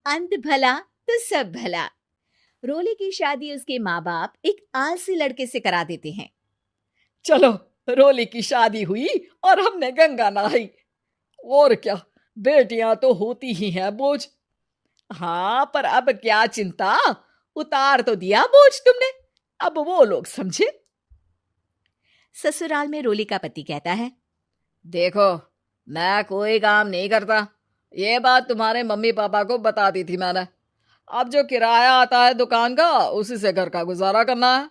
अंत भला तो सब भला। रोली की शादी उसके माँ बाप एक आलसी लड़के से करा देते हैं। चलो, रोली की शादी हुई और हमने गंगा नहाई। और क्या, बेटियां तो होती ही हैं बोझ। हाँ, पर अब क्या चिंता, उतार तो दिया बोझ तुमने, अब वो लोग समझे। ससुराल में रोली का पति कहता है, देखो, मैं कोई काम नहीं करता, ये बात तुम्हारे मम्मी पापा को बता दी थी मैंने। अब जो किराया आता है दुकान का, उसी से घर का गुजारा करना है।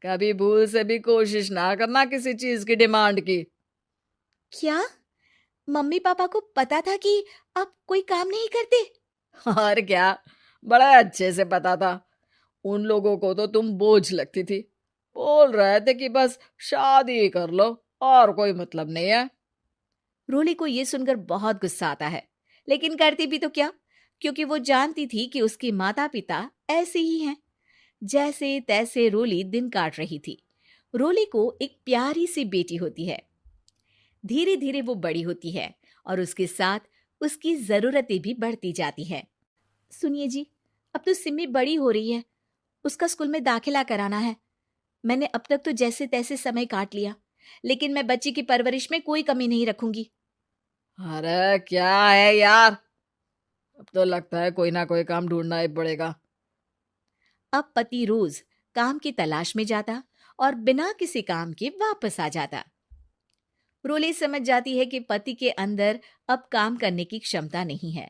कभी भूल से भी कोशिश ना करना किसी चीज की डिमांड की। क्या मम्मी पापा को पता था कि आप कोई काम नहीं करते? और क्या, बड़ा अच्छे से पता था। उन लोगों को तो तुम बोझ लगती थी, बोल रहे थे कि बस शादी कर लो और कोई मतलब नहीं है। रोली को यह सुनकर बहुत गुस्सा आता है, लेकिन करती भी तो क्या, क्योंकि वो जानती थी कि उसके माता पिता ऐसे ही हैं। जैसे तैसे रोली दिन काट रही थी। रोली को एक प्यारी सी बेटी होती है। धीरे धीरे वो बड़ी होती है और उसके साथ उसकी जरूरतें भी बढ़ती जाती हैं। सुनिए जी, अब तो सिमी बड़ी हो रही है, उसका स्कूल में दाखिला कराना है। मैंने अब तक तो जैसे तैसे समय काट लिया, लेकिन मैं बच्ची की परवरिश में कोई कमी नहीं रखूंगी। अरे क्या है यार, अब तो लगता है कोई ना कोई काम ढूंढना ही पड़ेगा। अब पति रोज काम की तलाश में जाता और बिना किसी काम के वापस आ जाता। रोली समझ जाती है कि पति के अंदर अब काम करने की क्षमता नहीं है।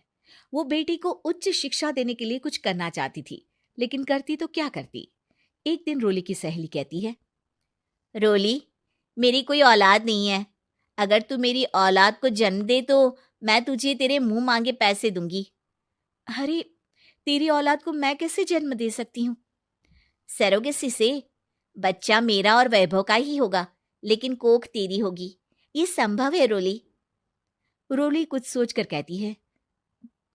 वो बेटी को उच्च शिक्षा देने के लिए कुछ करना चाहती थी, लेकिन करती तो क्या करती। एक दिन रोली की सहेली कहती है, रोली, मेरी कोई औलाद नहीं है। अगर तू मेरी औलाद को जन्म दे तो मैं तुझे तेरे मुंह मांगे पैसे दूंगी। अरे, तेरी औलाद को मैं कैसे जन्म दे सकती हूँ? सरोगेसी से। बच्चा मेरा और वैभव का ही होगा, लेकिन कोख तेरी होगी। ये संभव है रोली। रोली कुछ सोचकर कहती है,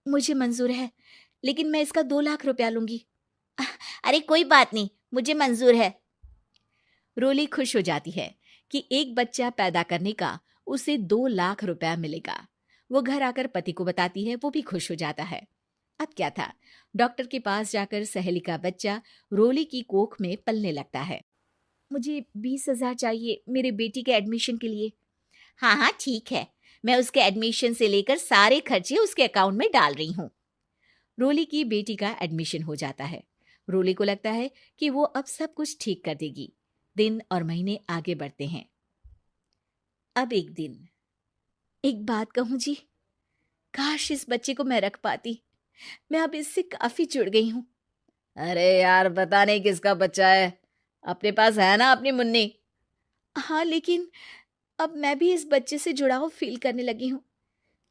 मुझे मंजूर है, लेकिन मैं इसका 2 लाख रुपया लूंगी। अरे कोई बात नहीं, मुझे मंजूर है। रोली खुश हो जाती है कि एक बच्चा पैदा करने का उसे 2 लाख रुपया मिलेगा। वो घर आकर पति को बताती है, वो भी खुश हो जाता है। अब क्या था, डॉक्टर के पास जाकर सहेली का बच्चा रोली की कोख में पलने लगता है। मुझे 20,000 चाहिए मेरे बेटी के एडमिशन के लिए। हाँ हाँ ठीक है, मैं उसके एडमिशन से लेकर सारे खर्चे उसके अकाउंट में डाल रही हूँ। रोली की बेटी का एडमिशन हो जाता है। रोली को लगता है कि वो अब सब कुछ ठीक कर देगी। दिन और महीने आगे बढ़ते हैं। अब एक दिन, एक बात कहूँ जी, काश इस बच्चे को मैं रख पाती। मैं अब इससे काफी जुड़ गई हूँ। अरे यार, पता नहीं किसका बच्चा है, अपने पास है ना अपनी मुन्नी। हाँ, लेकिन अब मैं भी इस बच्चे से जुड़ाव फील करने लगी हूँ।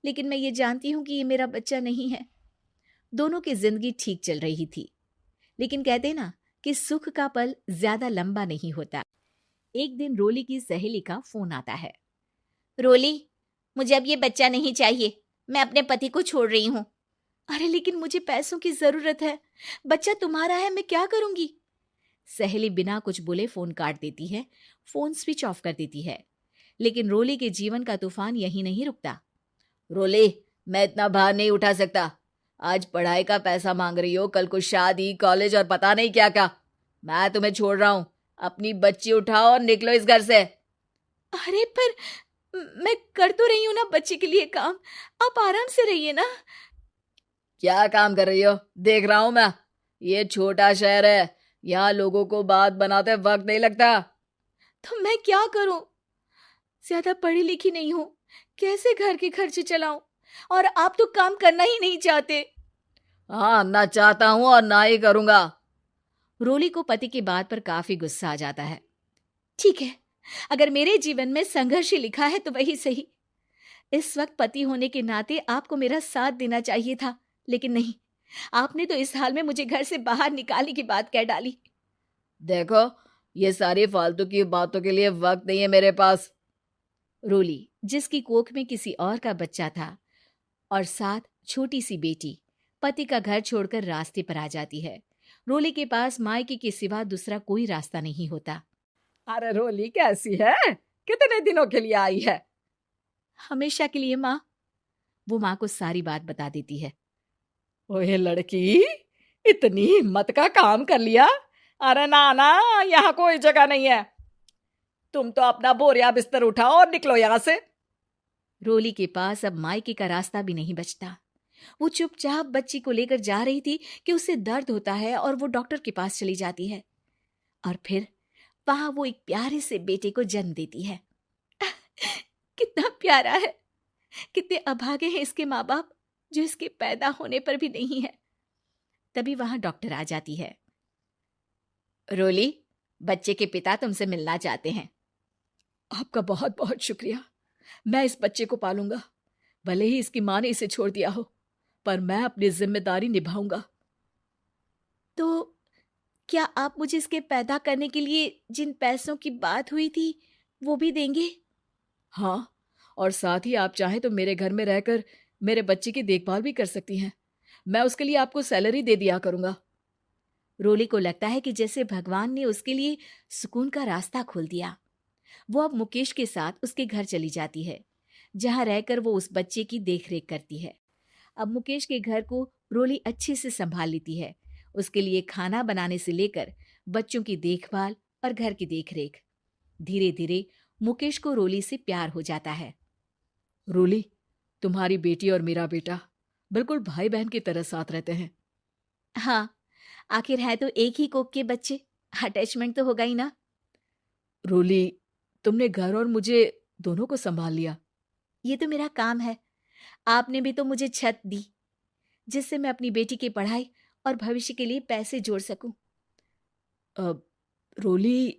लेकिन मैं ये जानती हूँ कि ये मेरा बच्चा नहीं है। दोनों की जिंदगी ठीक चल रही थी, लेकिन कहते ना कि सुख का पल ज्यादा लंबा नहीं होता। एक दिन रोली की सहेली का फोन आता है। रोली, मुझे अब ये बच्चा नहीं चाहिए, मैं अपने पति को छोड़ रही हूँ। अरे लेकिन मुझे पैसों की जरूरत है, बच्चा तुम्हारा है, मैं क्या करूंगी? सहेली बिना कुछ बोले फोन काट देती है, फोन स्विच ऑफ कर देती है। लेकिन रोली के जीवन का तूफान यहीं नहीं रुकता। रोले, मैं इतना भार नहीं उठा सकता। आज पढ़ाई का पैसा मांग रही हो, कल को शादी, कॉलेज और पता नहीं क्या क्या। मैं तुम्हें छोड़ रहा हूँ, अपनी बच्ची उठाओ और निकलो इस घर से। अरे पर मैं कर तो रही हूं ना बच्चे के लिए काम, आप आराम से रहिए ना। क्या काम कर रही हो, देख रहा हूं मैं। ये छोटा शहर है, यहाँ लोगों को बात बनाते वक्त नहीं लगता। तो मैं क्या करूं? ज्यादा पढ़ी लिखी नहीं हूं, कैसे घर के खर्चे चलाऊं? और आप तो काम करना ही नहीं चाहते। हाँ, ना चाहता हूँ और ना ही करूंगा। रोली को पति की बात पर काफी गुस्सा आ जाता है। ठीक है, अगर मेरे जीवन में संघर्ष ही लिखा है तो वही सही। इस वक्त पति होने के नाते आपको मेरा साथ देना चाहिए था, लेकिन नहीं, आपने तो इस हाल में मुझे घर से बाहर निकालने की बात कह डाली। देखो, ये सारी फालतू की बातों के लिए वक्त नहीं है मेरे पास। रोली, जिसकी कोख में किसी और का बच्चा था और साथ छोटी सी बेटी, पति का घर छोड़कर रास्ते पर आ जाती है। रोली के पास मायके के सिवा दूसरा कोई रास्ता नहीं होता। अरे रोली कैसी है, कितने दिनों के लिए आई है? हमेशा के लिए माँ। वो माँ को सारी बात बता देती है। ओए लड़की, इतनी हिम्मत का काम कर लिया। अरे ना ना, यहाँ कोई जगह नहीं है। तुम तो अपना बोरिया बिस्तर उठाओ और निकलो यहाँ से। रोली के पास अब मायके का रास्ता भी नहीं बचता। वो चुपचाप बच्ची को लेकर जा रही थी कि उसे दर्द होता है और वो डॉक्टर के पास चली जाती है और फिर वहां वो एक प्यारे से बेटे को जन्म देती है। कितना प्यारा है। कितने अभागे हैं इसके माँ बाप जो इसके पैदा होने पर भी नहीं है। तभी वहां डॉक्टर आ जाती है। रोली, बच्चे के पिता तुमसे मिलना चाहते हैं। आपका बहुत बहुत शुक्रिया। मैं इस बच्चे को पालूंगा, भले ही इसकी माँ ने इसे छोड़ दिया हो, पर मैं अपनी जिम्मेदारी निभाऊंगा। तो क्या आप मुझे इसके पैदा करने के लिए जिन पैसों की बात हुई थी वो भी देंगे? हाँ, और साथ ही आप चाहें तो मेरे घर में रहकर मेरे बच्चे की देखभाल भी कर सकती हैं। मैं उसके लिए आपको सैलरी दे दिया करूंगा। रोली को लगता है कि जैसे भगवान ने उसके लिए सुकून का रास्ता खोल दिया। वो अब मुकेश के साथ उसके घर चली जाती है, जहां रहकर वो उस बच्चे की देखरेख करती है। अब मुकेश के घर को रोली अच्छे से संभाल लेती है, उसके लिए खाना बनाने से लेकर बच्चों की देखभाल और घर की देखरेख। धीरे धीरे मुकेश को रोली से प्यार हो जाता है। रोली, तुम्हारी बेटी और मेरा बेटा बिल्कुल भाई बहन की तरह साथ रहते हैं। हाँ, आखिर है तो एक ही कोख के बच्चे, अटैचमेंट तो होगा ही ना। रोली, तुमने घर और मुझे दोनों को संभाल लिया। ये तो मेरा काम है। आपने भी तो मुझे छत दी जिससे मैं अपनी बेटी की पढ़ाई और भविष्य के लिए पैसे जोड़ सकूं। अब रोली,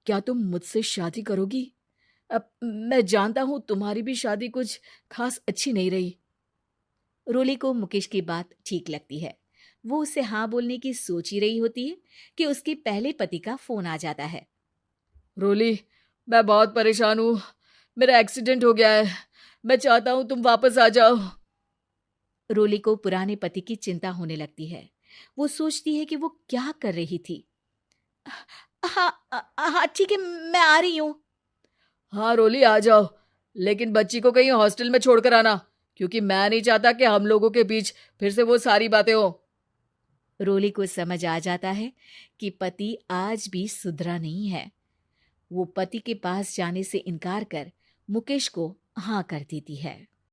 क्या तुम मुझसे शादी करोगी? अब मैं जानता हूं तुम्हारी भी शादी कुछ खास अच्छी नहीं रही। रोली को मुकेश की बात ठीक लगती है। वो उसे हाँ बोलने की सोच ही रही होती है कि उसके पहले पति का फोन आ जाता है। रोली, मैं बहुत परेशान हूँ। मेरा एक्सीडेंट हो गया है। मैं चाहता हूँ तुम वापस आ जाओ। रोली को पुराने पति की चिंता होने लगती है। वो सोचती है कि वो क्या कर रही थी। हाँ हाँ ठीक है, मैं आ रही हूँ। हाँ रोली, आ जाओ, लेकिन बच्ची को कहीं हॉस्टल में छोड़कर आना, क्योंकि मैं नहीं चाहता कि हम लोगों के बीच फिर से वो सारी बातें हो। रोली को समझ आ जाता है कि पति आज भी सुधरा नहीं है। वो पति के पास जाने से इनकार कर मुकेश को हाँ कर देती है।